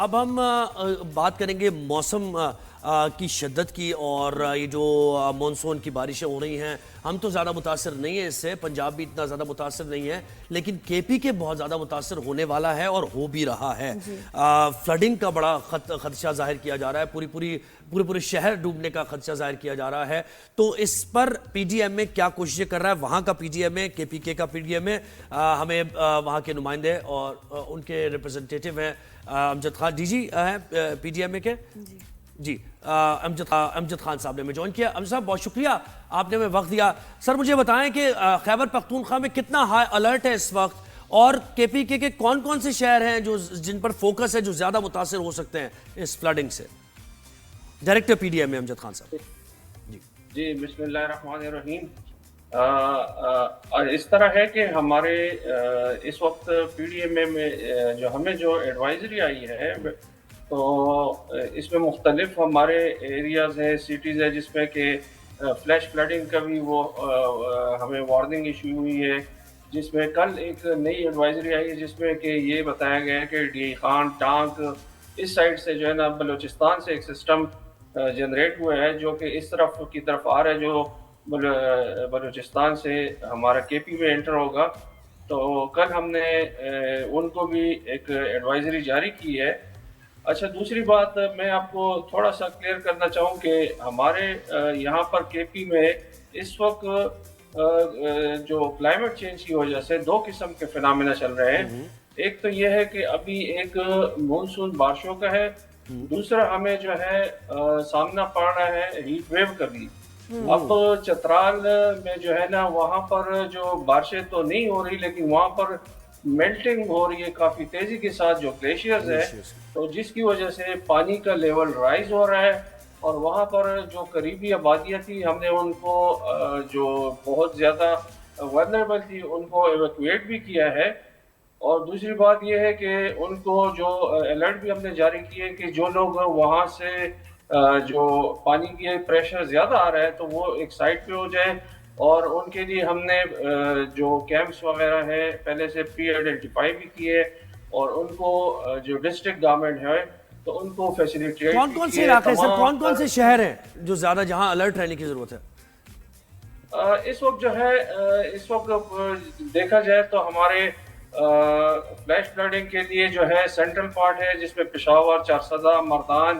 اب ہم بات کریں گے موسم کی شدت کی، اور یہ جو مونسون کی بارشیں ہو رہی ہیں، ہم تو زیادہ متاثر نہیں ہیں اس سے، پنجاب بھی اتنا زیادہ متاثر نہیں ہے، لیکن کے پی کے بہت زیادہ متاثر ہونے والا ہے اور ہو بھی رہا ہے۔ فلڈنگ کا بڑا خدشہ ظاہر کیا جا رہا ہے، پورے شہر ڈوبنے کا خدشہ ظاہر کیا جا رہا ہے۔ تو اس پر پی ڈی ایم اے کیا کوششیں کر رہا ہے؟ وہاں کا پی ڈی ایم اے، کے پی کے کا پی ڈی ایم اے، ہمیں وہاں کے نمائندے اور ان کے ریپرزنٹیٹیو ہیں امجد خان ڈی جی ہیں پی ڈی ایم اے کے، جی امجد خان صاحب نے ہمیں جوائن کیا۔ امجد صاحب بہت شکریہ، آپ نے ہمیں وقت دیا۔ سر مجھے بتائیں کہ خیبر پختونخوا میں کتنا ہائی الرٹ ہے اس وقت، اور کے پی کے کون کون سے شہر ہیں جن پر فوکس ہے، جو زیادہ متاثر ہو سکتے ہیں اس فلڈنگ سے؟ ڈائریکٹر پی ڈی ایم اے امجد خان صاحب۔ جی بسم اللہ الرحمن الرحیم۔ اس طرح ہے کہ ہمارے اس وقت پی ڈی ایم اے میں جو ہمیں جو ایڈوائزری آئی ہے، تو اس میں مختلف ہمارے ایریاز ہیں، سٹیز ہیں، جس میں کہ فلیش فلڈنگ کا بھی وہ ہمیں وارننگ ایشو ہوئی ہے، جس میں کل ایک نئی ایڈوائزری آئی ہے جس میں کہ یہ بتایا گیا ہے کہ ڈی خان ٹانک اس سائڈ سے جو ہے نا بلوچستان سے ایک سسٹم جنریٹ ہوا ہے جو کہ اس طرف کی طرف آ رہا ہے، جو بلوچستان سے ہمارا کے پی میں انٹر ہوگا۔ تو کل ہم نے ان کو بھی ایک ایڈوائزری جاری کی ہے۔ اچھا، دوسری بات میں آپ کو تھوڑا سا کلیئر کرنا چاہوں کہ ہمارے یہاں پر کے پی میں اس وقت جو کلائمیٹ چینج کی وجہ سے دو قسم کے فینامنا چل رہے ہیں۔ ایک تو یہ ہے کہ ابھی ایک مونسون بارشوں کا ہے، دوسرا ہمیں جو ہے سامنا پڑ رہا ہے ہیٹ ویو کا بھی۔ اب چترال میں جو ہے نا وہاں پر جو بارشیں تو نہیں ہو رہی، لیکن وہاں پر میلٹنگ ہو رہی ہے کافی تیزی کے ساتھ، جو گلیشیئرز ہے، تو جس کی وجہ سے پانی کا لیول رائز ہو رہا ہے، اور وہاں پر جو قریبی آبادیاں تھی ہم نے ان کو جو بہت زیادہ ورنریبل تھی ان کو ایویکویٹ بھی کیا ہے۔ اور دوسری بات یہ ہے کہ ان کو جو الرٹ بھی ہم نے جاری کی ہے کہ جو لوگ وہاں سے جو پانی کی پریشر زیادہ آ رہا ہے تو وہ ایک سائٹ پہ ہو جائیں، اور ان کے لیے ہم نے جو کیمپس وغیرہ ہیں پہلے سے پری آئیڈینٹیفائی بھی کیے، اور ان کو جو ڈسٹرکٹ گورنمنٹ ہے تو ان کو فیسیلیٹیٹ بھی کیے۔ کون سے علاقے سر، کون سے شہر ہیں جو زیادہ جہاں الرٹ رہنے کی ضرورت ہے؟ اس وقت جو ہے اس وقت دیکھا جائے تو ہمارے فلیش فلڈنگ کے لیے جو ہے سینٹرل پارٹ ہے، جس میں پشاور، چارسدہ، مردان،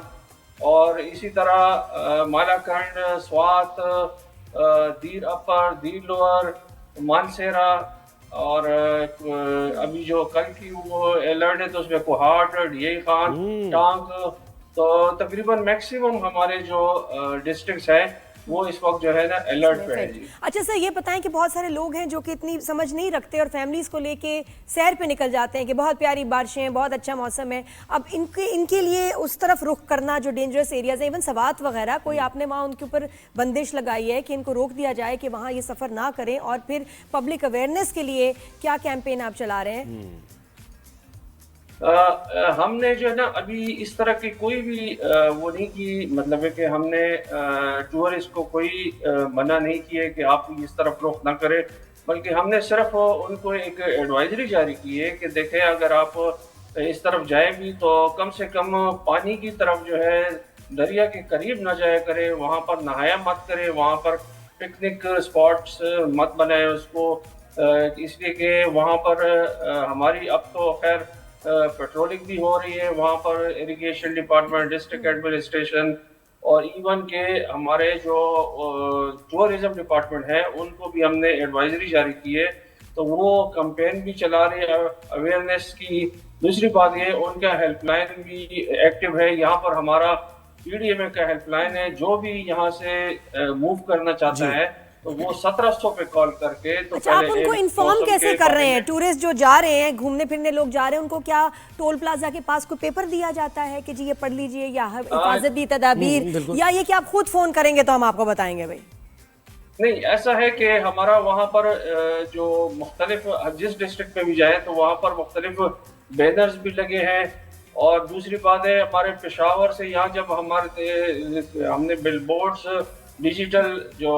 اور اسی طرح مالاکنڈ، سوات، دیر اپر، دیر لوور، مانسیرا، اور ابھی جو کل کی وہ الرٹ ہے تو اس میں کوہاٹ، ڈی خان، ٹانک، تو تقریباً میکسیمم ہمارے جو ڈسٹرکٹس ہیں وہ اس وقت جو ہے نا الرٹ پہ ہے۔ جی اچھا سر، یہ بتائیں کہ بہت سارے لوگ ہیں جو کہ اتنی سمجھ نہیں رکھتے اور فیملیز کو لے کے سیر پہ نکل جاتے ہیں کہ بہت پیاری بارشیں ہیں، بہت اچھا موسم ہے، اب ان کے لیے اس طرف رخ کرنا جو ڈینجرس ایریاز ہیں، ایون سوات وغیرہ، کوئی آپ نے وہاں ان کے اوپر بندش لگائی ہے کہ ان کو روک دیا جائے کہ وہاں یہ سفر نہ کریں؟ اور پھر پبلک اویئرنیس کے لیے کیا کیمپین آپ چلا رہے ہیں؟ ہم نے جو ہے نا ابھی اس طرح کی کوئی بھی وہ نہیں کی، مطلب ہے کہ ہم نے ٹورسٹ کو کوئی منع نہیں کیا کہ آپ اس طرف رخ نہ کریں، بلکہ ہم نے صرف ان کو ایک ایڈوائزری جاری کی ہے کہ دیکھیں اگر آپ اس طرف جائیں بھی تو کم سے کم پانی کی طرف جو ہے دریا کے قریب نہ جایا کریں، وہاں پر نہایا مت کریں، وہاں پر پکنک اسپاٹس مت بنائیں اس کو، اس لیے کہ وہاں پر ہماری اب تو خیر پیٹرولنگ بھی ہو رہی ہے، وہاں پر اریگیشن ڈپارٹمنٹ، ڈسٹرکٹ ایڈمنسٹریشن، اور ایون کہ ہمارے جو ٹورزم ڈپارٹمنٹ ہے ان کو بھی ہم نے ایڈوائزری جاری کی ہے، تو وہ کمپین بھی چلا رہے ہیں اویئرنیس کی۔ دوسری بات یہ ان کا ہیلپ لائن بھی ایکٹیو ہے، یہاں پر ہمارا پی ڈی ایم اے کا ہیلپ لائن ہے، جو بھی یہاں سے موو کرنا چاہتا ہے تو وہ 1700 پہ کال کر کے۔ تو اچھا، آپ ان کو انفارم کیسے کر رہے ہیں؟ ٹورسٹ جو جا رہے ہیں، گھومنے پھرنے لوگ جا رہے ہیں، ان کو کیا ٹول پلازا کے پاس کوئی پیپر دیا جاتا ہے کہ جی یہ پڑھ لیجئے، یا حفاظتی تدابیر، یا یہ کہ آپ خود فون کریں گے تو ہم آپ کو بتائیں گے؟ بھائی نہیں، ایسا ہے کہ ہمارا وہاں پر جو مختلف جس ڈسٹرکٹ میں بھی جائیں تو وہاں پر مختلف بینرز بھی لگے ہیں، اور دوسری بات ہے ہمارے پشاور سے یہاں جب ہم نے بل بورڈز، ڈیجیٹل جو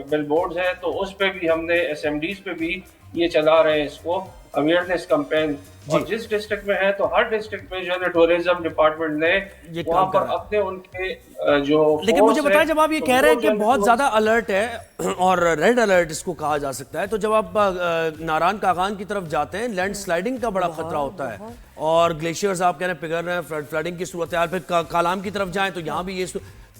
بل بورڈز ہیں، تو اس پہ بھی ہم نے ایس ایم ڈیز پہ بھی یہ چلا رہے ہیں اس کو، अवेयरनेस कैंपेन, और जिस डिस्ट्रिक्ट में है तो हर डिस्ट्रिक्ट में जो है ना टूरिज्म डिपार्टमेंट ने ये वहाँ काम पर कर रहा है। अपने उनके जो लेकिन मुझे force बताएं, है, जब आप ये तो कह रहे हैं वो कि जो है बहुत वो- ज्यादा अलर्ट है और रेड अलर्ट इसको कहा जा सकता है, तो जब आप नारायण कागान की तरफ जाते हैं लैंड स्लाइडिंग का बड़ा खतरा होता है और ग्लेशियर्स आप कह रहे हैं पिघल रहे हैं, फ्लडिंग की सूरत हाल, फिर कालाम की तरफ जाएं तो यहाँ भी ये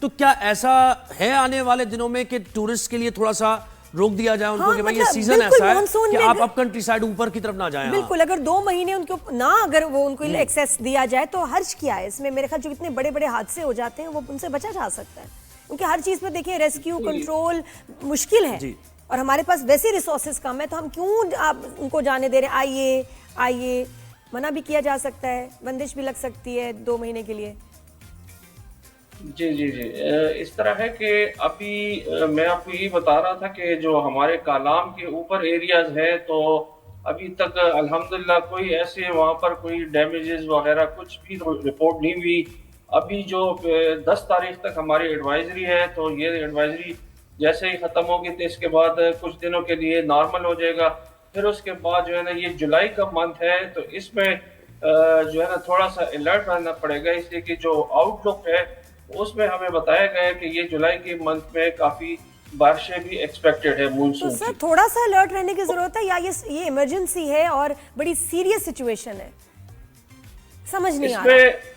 तो क्या ऐसा है आने वाले दिनों में कि टूरिस्ट के लिए थोड़ा सा रोक दिया जाए उनको हाँ, कि भाई ये मतलब सीजन बिल्कुल ऐसा है मानसून कि में आप अप कंट्री साइड ऊपर की तरफ ना जाएं? बिल्कुल, अगर 2 महीने उनको ना अगर वो उनको एक्सेस दिया जाए तो हर्ज क्या है इसमें? मेरे ख्याल जो इतने बड़े बड़े हादसे हो जाते हैं वो उनसे बचा जा सकता है, क्योंकि हर चीज में देखिए रेस्क्यू कंट्रोल मुश्किल है जी। और हमारे पास वैसे रिसोर्सेज कम है, तो हम क्यों आप उनको जाने दे रहे हैं? आइए आइए, मना भी किया जा सकता है, बंदिश भी लग सकती है 2 महीने के लिए। जी जी जी, इस तरह है कि अभी मैं आपको यही बता रहा था कि जो हमारे कालाम के ऊपर एरियाज है तो अभी तक अल्हम्दुलिल्लाह कोई ऐसे वहाँ पर कोई डैमेजेस वगैरह कुछ भी रिपोर्ट नहीं हुई। अभी जो 10 तारीख तक हमारी एडवाइजरी है, तो ये एडवाइजरी जैसे ही ख़त्म होगी तो इसके बाद कुछ दिनों के लिए नॉर्मल हो जाएगा। फिर उसके बाद जो है ना ये जुलाई का मंथ है, तो इसमें जो है ना थोड़ा सा अलर्ट रहना पड़ेगा, इसलिए कि जो आउटलुक है उसमें हमें बताया गया है कि ये जुलाई के मंथ में काफी बारिशें भी एक्सपेक्टेड है तो मानसून सर की। थोड़ा सा अलर्ट रहने की जरूरत है या ये इमरजेंसी है और बड़ी सीरियस सिचुएशन है? समझ नहीं आ रहा। इसमें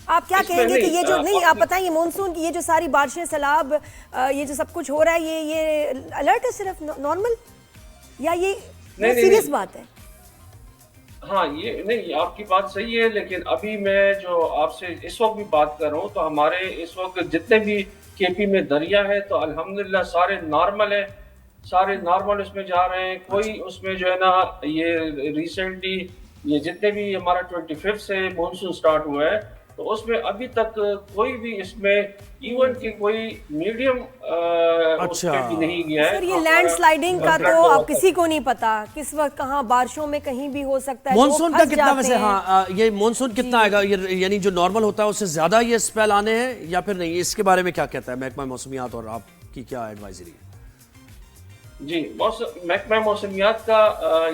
आप क्या इसमें कहेंगे कि नहीं, ये जो नहीं, आप आपने- बताएं, ये मानसून की ये जो सारी बारिशें, सैलाब, ये जो सब कुछ हो रहा है, ये अलर्ट है सिर्फ नॉर्मल या ये नहीं, सीरियस नहीं। बात है? हाँ, ये नहीं, आपकी बात सही है, लेकिन अभी मैं जो आपसे इस वक्त भी बात कर रहा हूँ तो हमारे इस वक्त जितने भी केपी में दरिया है तो अल्हम्दुलिल्लाह सारे नॉर्मल है, सारे नॉर्मल उसमें जा रहे हैं। कोई उसमें जो है ना ये रिसेंटली ये जितने भी हमारा 25 से मानसून स्टार्ट हुआ है तो उसमें अभी तक कोई भी इसमें इवन की कोई मीडियम अच्छा। उसमें भी नहीं गया है। सर ये हमारा लैंड स्लाइडिंग का फ्लड तो हुआ अब था। किसी को नहीं पता किस वक्त कहाँ बारिशों में कहीं भी हो सकता है। मॉनसून लोग का फंस कितना जाते वैसे, हैं। हाँ, ये मॉनसून कितना आएगा, ये यानी जो नॉर्मल होता है उससे ज्यादा ये स्पेल आने हैं या फिर नहीं? इसके बारे में क्या कहता है महकमा मौसमियात और आपकी क्या एडवाइजरी है? जी, महकमा मौसमियात का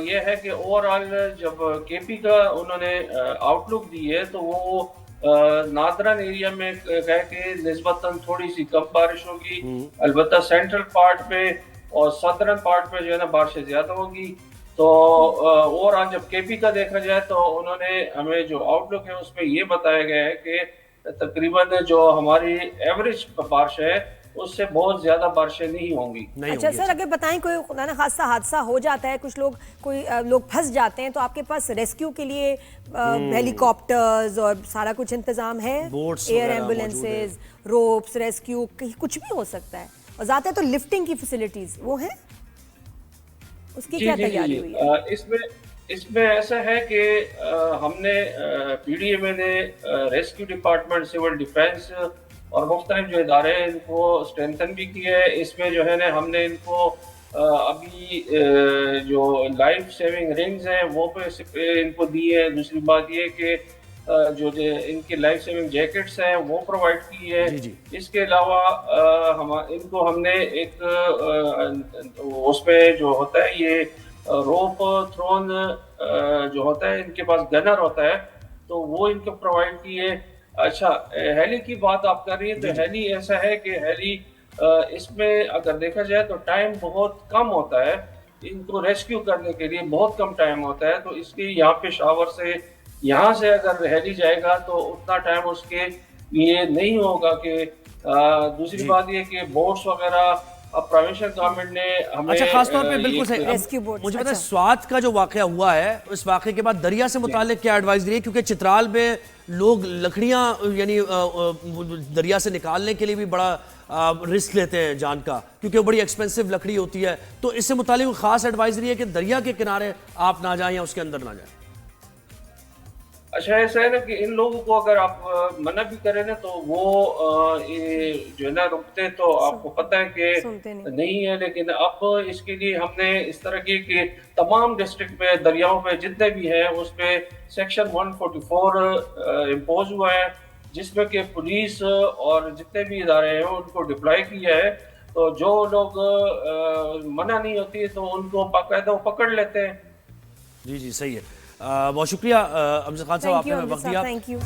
ये है कि ओवरऑल जब केपी का उन्होंने आउटलुक दी है तो वो नादरन एरिया में कह के निस्बतन थोड़ी सी कम बारिश होगी, अलबत्ता सेंट्रल पार्ट में और सदर्न पार्ट में जो है ना बारिशें ज्यादा होगी। तो ओवरऑल जब केपी का देखा जाए तो उन्होंने हमें जो आउटलुक है उसमें ये बताया गया है कि तकरीबन जो हमारी एवरेज बारिश है उससे बहुत ज्यादा बारिशें नहीं होंगी। नहीं अच्छा होगी। सर, अगर बताएं कोई खुदा ना खासा हादसा हो जाता है, कुछ लोग लोग फंस जाते हैं, तो आपके पास रेस्क्यू के लिए हेलीकॉप्टर्स और सारा कुछ इंतजाम है? बोट्स एयर वगैरह एम्बुलेंसेज, रोप्स, रेस्क्यू, कहीं कुछ भी हो सकता है और ज्यादा तो लिफ्टिंग की फैसिलिटीज वो है, उसकी क्या तैयारी हुई है? इसमें ऐसा है कि हमने पीडीएमए ने रेस्क्यू डिपार्टमेंट, सिविल डिफेंस और मुख्तलिफ जो इदारे हैं इनको स्ट्रेंथन भी किया है। इसमें जो है ना हमने इनको अभी जो लाइफ सेविंग रिंग्स हैं वो पे इनको दी है। दूसरी बात ये कि जो इनके लाइफ सेविंग जैकेट्स हैं वो प्रोवाइड की है। जी, जी। इसके अलावा इनको हमने एक उसमें जो होता है ये रोप थ्रोन जो होता है, इनके पास गनर होता है तो वो इनको प्रोवाइड की है। अच्छा, हेली की बात आप कर रही हैं तो हेली ऐसा है कि हेली इसमें अगर देखा जाए तो टाइम बहुत कम होता है, इनको रेस्क्यू करने के लिए बहुत कम टाइम होता है, तो इसलिए यहाँ पे शावर से यहाँ से अगर हेली जाएगा तो उतना टाइम उसके लिए नहीं होगा कि दूसरी बात ये कि बोट्स वगैरह अब प्रोविंशियल गवर्नमेंट ने हमें अच्छा, खासतौर पे बिल्कुल सही। रेस्क्यू बोट्स, मुझे पता है अच्छा। स्वात का जो वाकया हुआ है उस वाकये के बाद दरिया से मुतालिक क्या एडवाइजरी है, क्योंकि चित्राल में लोग लकड़ियां यानी दरिया से निकालने के लिए भी बड़ा रिस्क लेते हैं जान का, क्योंकि वो बड़ी एक्सपेंसिव लकड़ी होती है। तो इससे मुतालिक खास एडवाइजरी है कि दरिया के किनारे आप ना जाएं या उसके अंदर ना जाएं। अच्छा, ऐसा है ना कि इन लोगों को अगर आप मना भी करें ना तो वो ये जो है ना रुकते, तो आपको पता है सुनते कि नहीं है। लेकिन अब इसके लिए हमने इस तरह की तमाम डिस्ट्रिक्ट में दरियाओं पे जितने भी हैं उस पे सेक्शन 144 इम्पोज हुआ है, जिसमें कि पुलिस और जितने भी इदारे हैं उनको डिप्लॉय किया है। तो जो लोग मना नहीं होती है तो उनको बाकायदा वो पकड़ लेते हैं। جی صحیح ہے. بہت شکریہ امجد خان صاحب, آپ تھینک نے یو ہمیں امجد وقت صاحب, دیا. Thank you.